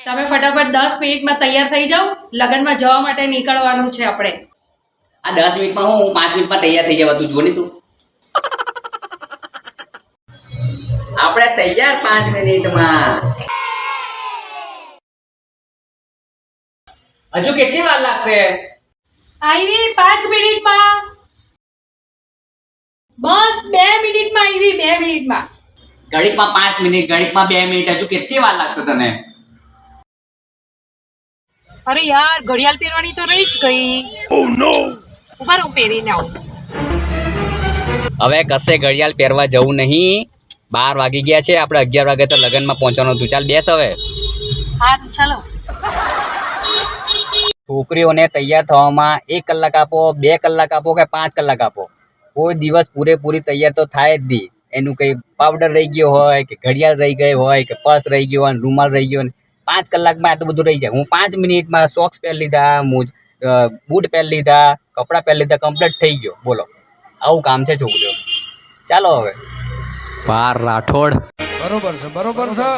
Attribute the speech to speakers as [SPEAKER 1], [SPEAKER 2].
[SPEAKER 1] તમે ફટાફટ 10 મિનિટમાં તૈયાર થઈ જાઓ, લગ્નમાં જવા માટે નીકળવાનું છે આપણે.
[SPEAKER 2] આ 10 મિનિટમાં હું 5 મિનિટમાં તૈયાર થઈ જવા, તું જો ને તું. આપણે તૈયાર 5 મિનિટમાં. હજુ કેટલી વાર લાગશે?
[SPEAKER 1] આવી 5 મિનિટમાં. બસ 2 મિનિટમાં આવી, 2 મિનિટમાં.
[SPEAKER 2] ઘડીકમાં 5 મિનિટ, ઘડીકમાં 2 મિનિટ, હજુ કેટલી વાર લાગશે તને?
[SPEAKER 1] અરે યાર, ઘડિયાળ પહેરવાની તો રહી જ ગઈ. ઓ નો. ઉભા રહો, પહેરીને આવું.
[SPEAKER 2] હવે કશે ઘડિયાળ પહેરવા જવું નહીં. 12 વાગી ગયા છે, આપણે 11 વાગે તો લગ્નમાં પહોંચવાનું હતું. ચાલ બેસ હવે.
[SPEAKER 1] હા ચાલો.
[SPEAKER 2] છોકરીઓને તૈયાર થવામાં 1 કલાક આપો, 2 કલાક આપો કે 5 કલાક આપો, કોઈ દિવસ પૂરેપૂરી તૈયાર તો થાય જ નહીં. એનું કંઈ પાવડર રહી ગયો હોય કે ઘડિયાળ રહી ગઈ હોય કે પર્સ રહી ગયો હોય, રૂમાલ રહી ગયો હોય, 5 કલાકમાં આટલું બધું રહી જાય. હું 5 મિનિટમાં સોક્સ પહેરી લીધા, બૂટ પહેરી લીધા, કપડાં પહેરી લીધા, કમ્પ્લીટ થઈ ગયો. બોલો, આવું કામ છે છોકરીઓ. ચાલો હવે. પાર રાઠોડ.
[SPEAKER 3] બરોબર છે, બરોબર છે.